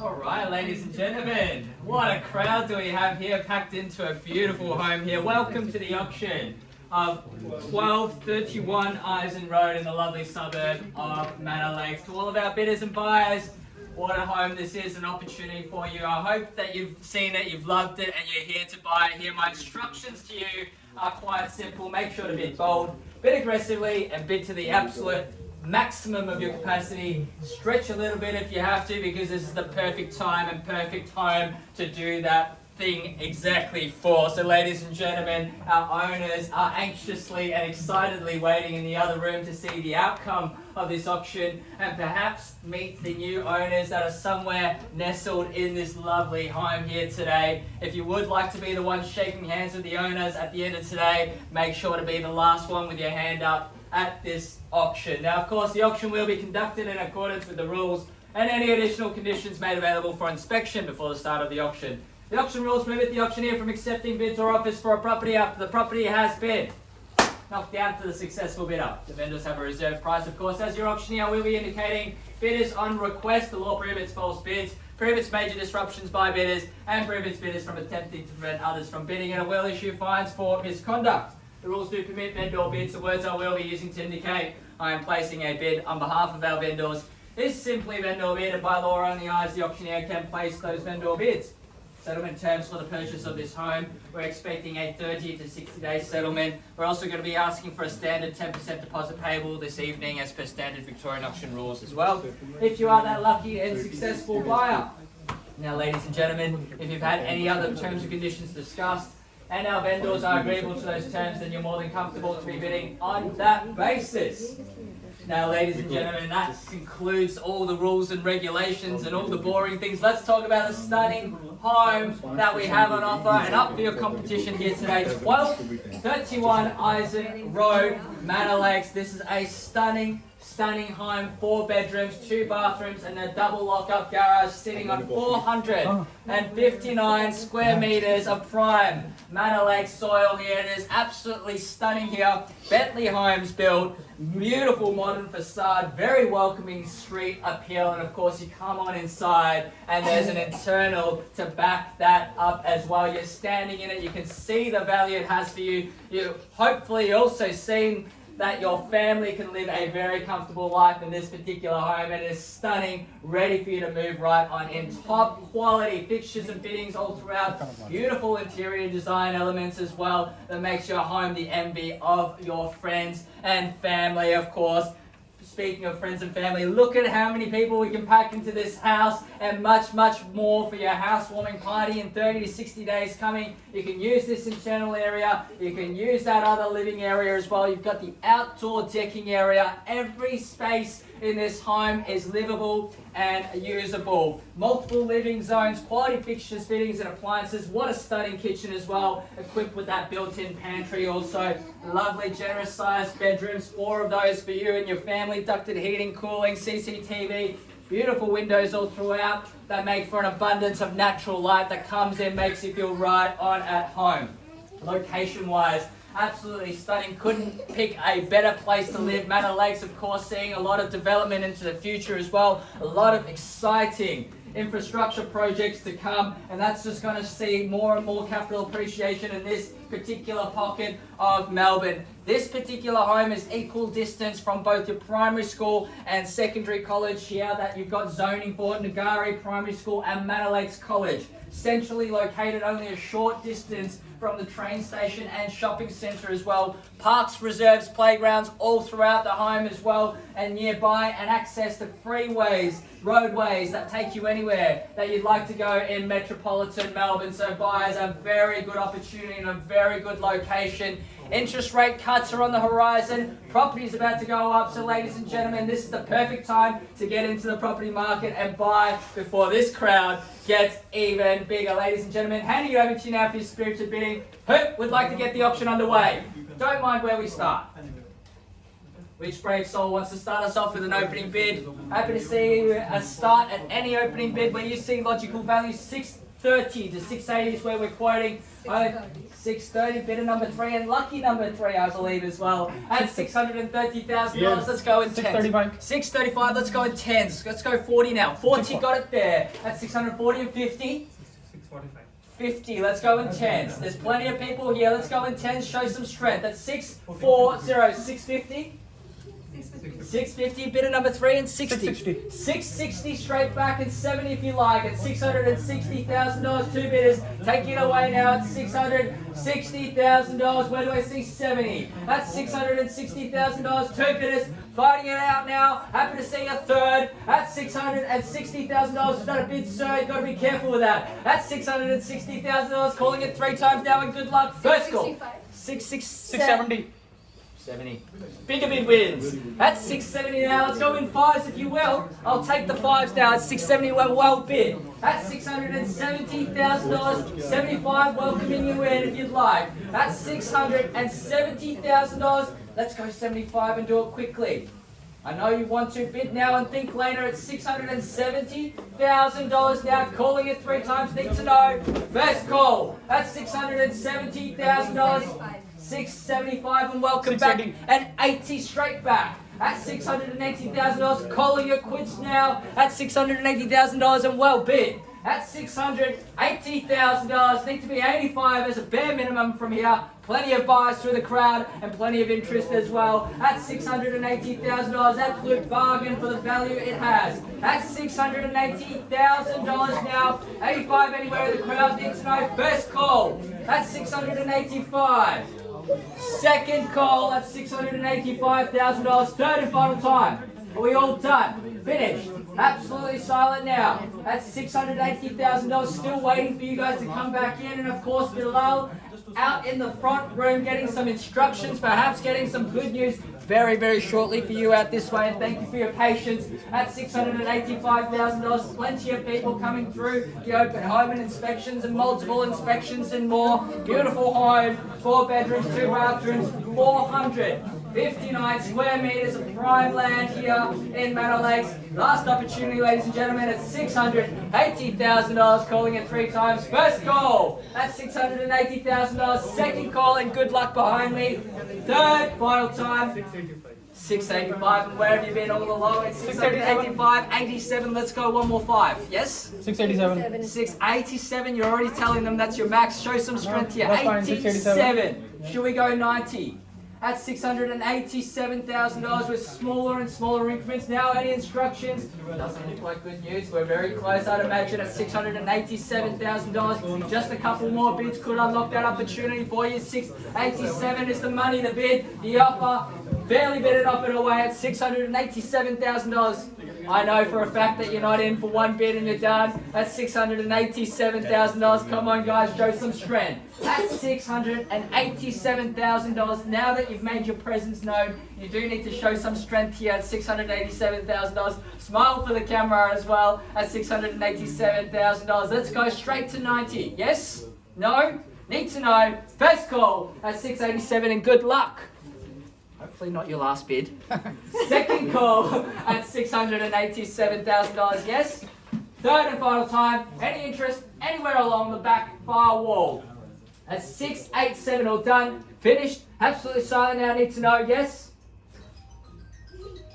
All right, ladies and gentlemen, what a crowd do we have here packed into a beautiful home here. Welcome to the auction of 1231 Ison Road in the lovely suburb of Manor Lakes. To all of our bidders and buyers, what a home this is, an opportunity for you. I hope that you've seen it, you've loved it, and you're here to buy it here. My instructions to you are quite simple. Make sure to bid bold, bid aggressively, and bid to the absolute maximum of your capacity. Stretch a little bit if you have to, because this is the perfect time and perfect home to do that thing exactly for. So ladies and gentlemen, our owners are anxiously and excitedly waiting in the other room to see the outcome of this auction and perhaps meet the new owners that are somewhere nestled in this lovely home here today. If you would like to be the one shaking hands with the owners at the end of today, make sure to be the last one with your hand up at this auction. Now, of course, the auction will be conducted in accordance with the rules and any additional conditions made available for inspection before the start of the auction. The auction rules prohibit the auctioneer from accepting bids or offers for a property after the property has been knocked down to the successful bidder. The vendors have a reserve price, of course. As your auctioneer, I will be indicating bidders on request. The law prohibits false bids, prohibits major disruptions by bidders, and prohibits bidders from attempting to prevent others from bidding, and it will issue fines for misconduct. The rules do permit vendor bids. The words I will be using to indicate I am placing a bid on behalf of our vendors is simply vendor bid, and by law only I as the auctioneer can place those vendor bids. Settlement terms for the purchase of this home, we're expecting a 30 to 60 day settlement. We're also going to be asking for a standard 10% deposit payable this evening as per standard Victorian auction rules as well, if you are that lucky and successful buyer. Now ladies and gentlemen, if you've had any other terms and conditions discussed and our vendors are agreeable to those terms, then you're more than comfortable to be bidding on that basis. Now, ladies and gentlemen, that concludes all the rules and regulations and all the boring things. Let's talk about the stunning home that we have on offer and up for your competition here today. 1231 Ison Road, Manor Lakes. This is a stunning home, 4 bedrooms, 2 bathrooms, and a double lock-up garage sitting on 459 square meters of prime Manor Lakes soil here. It is absolutely stunning here. Bentley Homes built, beautiful modern facade, very welcoming street appeal, and of course you come on inside and there's an internal to back that up as well. You're standing in it, you can see the value it has for you. You hopefully also seen that your family can live a very comfortable life in this particular home. It is stunning, ready for you to move right on in. Top quality fixtures and fittings all throughout. Beautiful interior design elements as well that makes your home the envy of your friends and family, of course. Speaking of friends and family, look at how many people we can pack into this house and much more for your housewarming party in 30 to 60 days coming. You can use this internal area. You can use that other living area as well. You've got the outdoor decking area. Every space in this home is livable and usable. Multiple living zones, quality fixtures, fittings and appliances. What a stunning kitchen as well, equipped with that built-in pantry also. Lovely generous sized bedrooms, 4 of those for you and your family. Ducted heating, cooling, CCTV. Beautiful windows all throughout that make for an abundance of natural light that comes in, makes you feel right on at home. Location-wise, absolutely stunning. Couldn't pick a better place to live. Manor Lakes, of course, seeing a lot of development into the future as well. A lot of exciting infrastructure projects to come, and that's just going to see more and more capital appreciation in this particular pocket of Melbourne. This particular home is equal distance from both your primary school and secondary college here that you've got zoning for, Ngari Primary School and Manor Lakes College. Centrally located, only a short distance from the train station and shopping centre as well. Parks, reserves, playgrounds all throughout the home as well, and nearby, and access to freeways, roadways that take you anywhere that you'd like to go in metropolitan Melbourne. So buyers, a very good opportunity and a very good location. Interest rate cuts are on the horizon. Property is about to go up. So ladies and gentlemen, this is the perfect time to get into the property market and buy before this crowd gets even bigger. Ladies and gentlemen, handing it over to you now for your spirited bidding. Who would like to get the auction underway? Don't mind where we start. Which brave soul wants to start us off with an opening bid? Happy to see a start at any opening bid where you see logical value. 630 to 680 is where we're quoting. 630, bidder number 3 and lucky number 3, I believe, as well. At $630,000, let's go in 10s. 635. 635, let's go in 10s. Let's go 40 now. 40 got it there. At 640 and 50. 645. 50, let's go in 10s. There's plenty of people here. Let's go in 10s, show some strength. That's 640, 650. 650, bidder number 3 and 60. 660. 660 straight back and 70 if you like. At $660,000, 2 bidders. Taking it away now at $660,000. Where do I see 70? That's $660,000, 2 bidders. Fighting it out now. Happy to see a third. At $660,000. It's not a bid, sir. You've got to be careful with that. At $660,000. Calling it 3 times now and good luck. First call. 670. 70. Bigger bid wins. That's 670 now. Let's go in 5s if you will. I'll take the 5s now. At 670, well bid. That's $670,000. 75, welcoming you in if you'd like. That's $670,000. Let's go 75 and do it quickly. I know you want to bid now and think later. At $670,000 now. Calling it 3 times. Need to know. First call. That's $670,000. 675 and welcome back. And 80 straight back. At $680,000. Calling your quits now. At $680,000 and well bid. At $680,000. Need to be 85 as a bare minimum from here. Plenty of buyers through the crowd and plenty of interest as well. At $680,000, absolute bargain for the value it has. At $680,000 now. 85 anywhere in the crowd needs to know. First call. At $685. Second call at $685,000. Third and final time. Are we all done? Finished. Absolutely silent now. That's $680,000. Still waiting for you guys to come back in. And of course, Bilal out in the front room getting some instructions, perhaps getting some good news very, very shortly for you out this way. And thank you for your patience. At $685,000, plenty of people coming through the open home and inspections and multiple inspections and more. Beautiful home, 4 bedrooms, 2 bathrooms, 459 square meters of prime land here in Manor Lakes. Last opportunity, ladies and gentlemen, at $680,000, calling it 3 times. First call at $680,000. Second call and good luck behind me. Third, final time. 685, and where have you been all along? It's 685, 87, let's go one more 5. Yes? 687. 687, you're already telling them that's your max. Show some strength here. That's fine, 87. Should we go 90? At $687,000 with smaller and smaller increments. Now any instructions? Doesn't look like good news. We're very close, I'd imagine, at $687,000. Just a couple more bids could unlock that opportunity for you. 687 is the money to bid. The offer, barely bid it off and away at $687,000. I know for a fact that you're not in for one bid and you're done. That's $687,000. Come on, guys, show some strength. At $687,000. Now that you've made your presence known, you do need to show some strength here at $687,000. Smile for the camera as well at $687,000. Let's go straight to 90. Yes? No? Need to know. First call at 687 and good luck. Hopefully not your last bid. Second call at $687,000, yes? Third and final time, any interest anywhere along the back far wall. At 687, all done, finished, absolutely silent now, need to know, yes?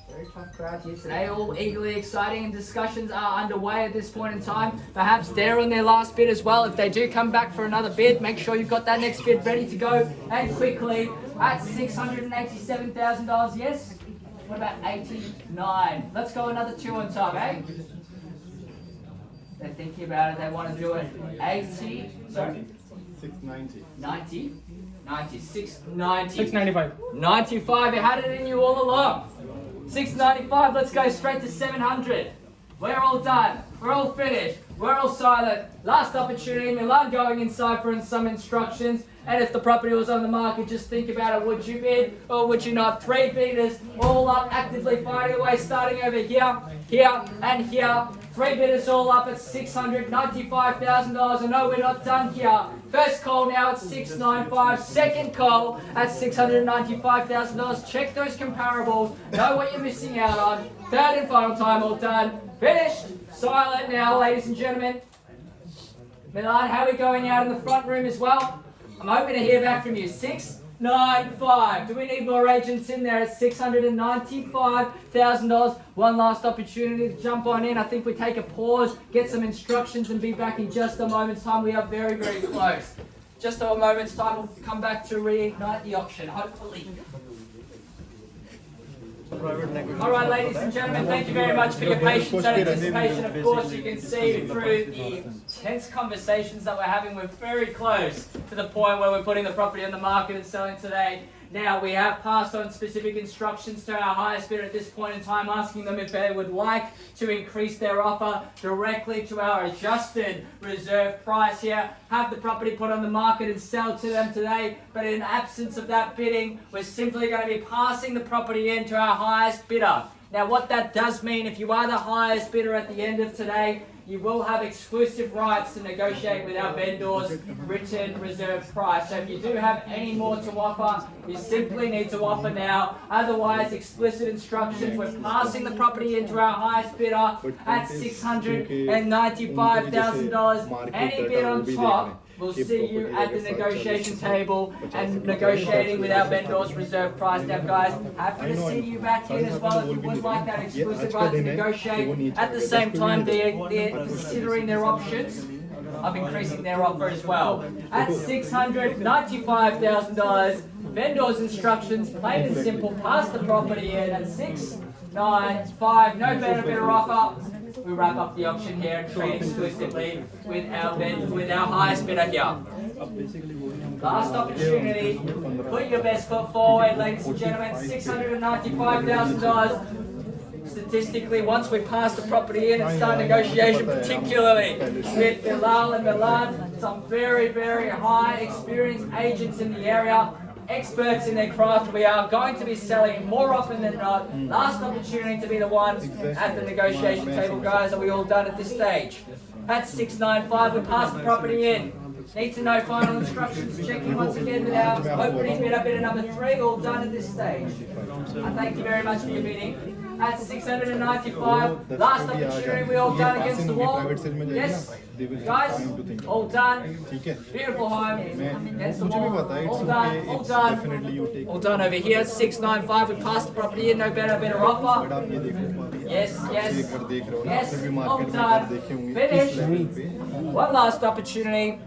Very tough crowd here today, all eagerly exciting, and discussions are underway at this point in time. Perhaps they're on their last bid as well. If they do come back for another bid, make sure you've got that next bid ready to go, and quickly. At $687,000, yes? What about 89? Let's go another 2 on top, eh? They're thinking about it, they want to do it. 80, sorry? 690. 90? 90, 690. 695. 95, you had it in you all along. 695, let's go straight to 700. We're all done. We're all finished. We're all silent. Last opportunity, Milan going inside for some instructions. And if the property was on the market, just think about it. Would you bid or would you not? 3 bidders, all up, actively fighting away, starting over here, here, and here. 3 bidders all up at $695,000. I know we're not done here. First call now at $695. Second call at $695,000. Check those comparables. Know what you're missing out on. Third and final time, all done. Finished. Silent now, ladies and gentlemen. Milan, how are we going out in the front room as well? I'm hoping to hear back from you. 695. Do we need more agents in there at $695,000? One last opportunity to jump on in. I think we take a pause, get some instructions, and be back in just a moment's time. We are very, very close. Just a moment's time, we'll come back to reignite the auction, hopefully. All right, ladies and gentlemen, thank you very much for your patience and anticipation. Of course, you can see through the tense conversations that we're having, we're very close to the point where we're putting the property on the market and selling today. Now, we have passed on specific instructions to our highest bidder at this point in time, asking them if they would like to increase their offer directly to our adjusted reserve price here, have the property put on the market and sell to them today. But in absence of that bidding, we're simply going to be passing the property in to our highest bidder. Now, what that does mean, if you are the highest bidder at the end of today, you will have exclusive rights to negotiate with our vendors written reserve price. So if you do have any more to offer, you simply need to offer now. Otherwise, explicit instructions, we're passing the property into our highest bidder at $695,000. Any bid on top, we'll see you at the negotiation table and negotiating with our vendors reserve price. Now guys, happy to see you back in as well if you would like that exclusive right to negotiate. At the same time, they're considering their options of increasing their offer as well. At $695,000, vendors instructions, plain and simple, pass the property in at 695, no better offer. We wrap up the auction here and trade exclusively with our highest bidder here. Last opportunity. Put your best foot forward, ladies and gentlemen. $695,000. Statistically, once we pass the property in and start negotiation, particularly with Bilal and Milan, some very, very high experienced agents in the area, experts in their craft, we are going to be selling more often than not. Last opportunity to be the ones at the negotiation table, guys. Are we all done at this stage? At 695, we pass the property in. Need to know final instructions. Checking once again with our opening bidder number 3. All done at this stage. And thank you very much for your bidding. At 695, last opportunity, we all done against the wall. Yes, guys, all done. Beautiful home against the wall. All done, all done. All done over here. 695, we passed the property in, no better offer. Yes, yes, yes, all done. Finished. One last opportunity.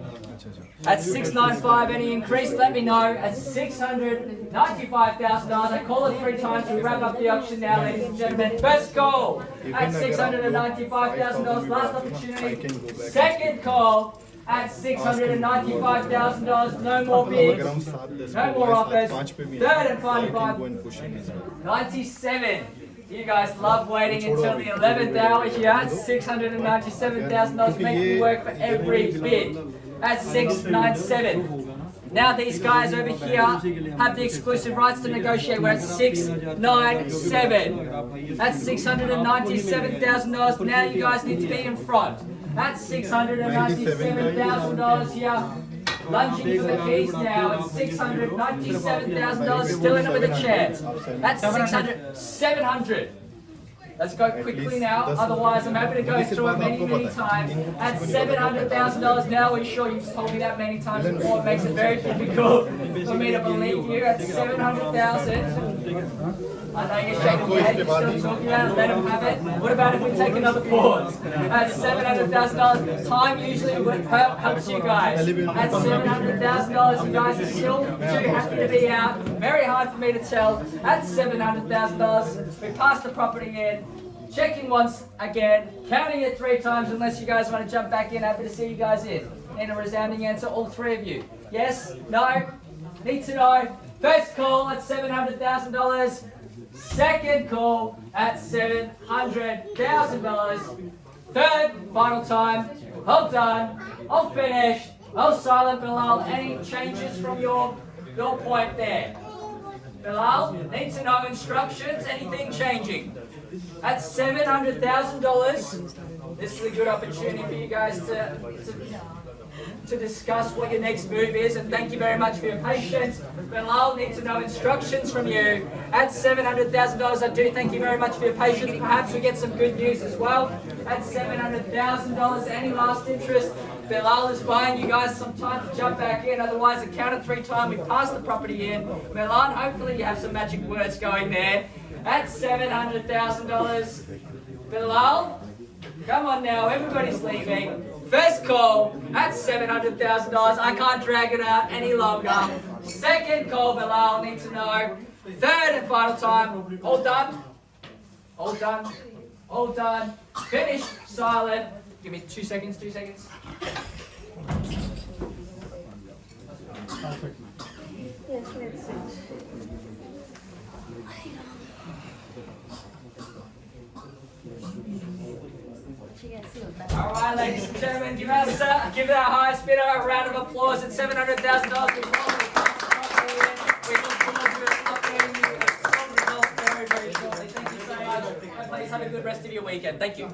At 695, any increase, let me know. At $695,000, I call it 3 times. We wrap up the auction now, ladies and gentlemen. First call at $695,000, last opportunity. Second call at $695,000, no more bids, no more offers. Third and final five, 97. You guys love waiting until the 11th hour here at $697,000, making work for every bid. At 697. Now these guys over here have the exclusive rights to negotiate. We're at 697. That's $697,000. Now you guys need to be in front. That's $697,000 here. Lunging for the keys now at $697,000. Still in it with a chance. That's 700. Let's go quickly now, otherwise I'm happy to go through it many times. At $700,000 now, we're sure you've told me that many times before. It makes it very difficult for me to believe you. At $700,000. I know you're shaking your head, you're still talking about it, let them have it. What about if we take another pause? At $700,000, time usually helps you guys. At $700,000, you guys are still too happy to be out. Very hard for me to tell. At $700,000, we pass the property in. Checking once again, counting it 3 times unless you guys want to jump back in. Happy to see you guys in. And a resounding answer, all 3 of you. Yes? No? Need to know. First call at $700,000. Second call at $700,000. Third, final time. All done. All finished. All silent, Bilal. Any changes from your point there? Bilal, need to know instructions. Anything changing? At $700,000, this is a good opportunity for you guys to discuss what your next move is, and thank you very much for your patience. Bilal, need to know instructions from you. At $700,000, I do thank you very much for your patience. Perhaps we get some good news as well. at $700,000. Any last interest? Bilal is buying you guys some time to jump back in. Otherwise, a count of 3 times we pass the property in. Milan, hopefully you have some magic words going there. At $700,000. Bilal, come on now, everybody's leaving. First call at $700,000. I can't drag it out any longer. Second call, Bilal, need to know. Third and final time. All done? All done? All done. Finished. Silent. Give me 2 seconds, 2 seconds. Yes, let's see. All right, ladies and gentlemen, give our highest bidder a round of applause at $700,000. We look forward to updating you with a strong result very, very shortly. Thank you so much. And please have a good rest of your weekend. Thank you.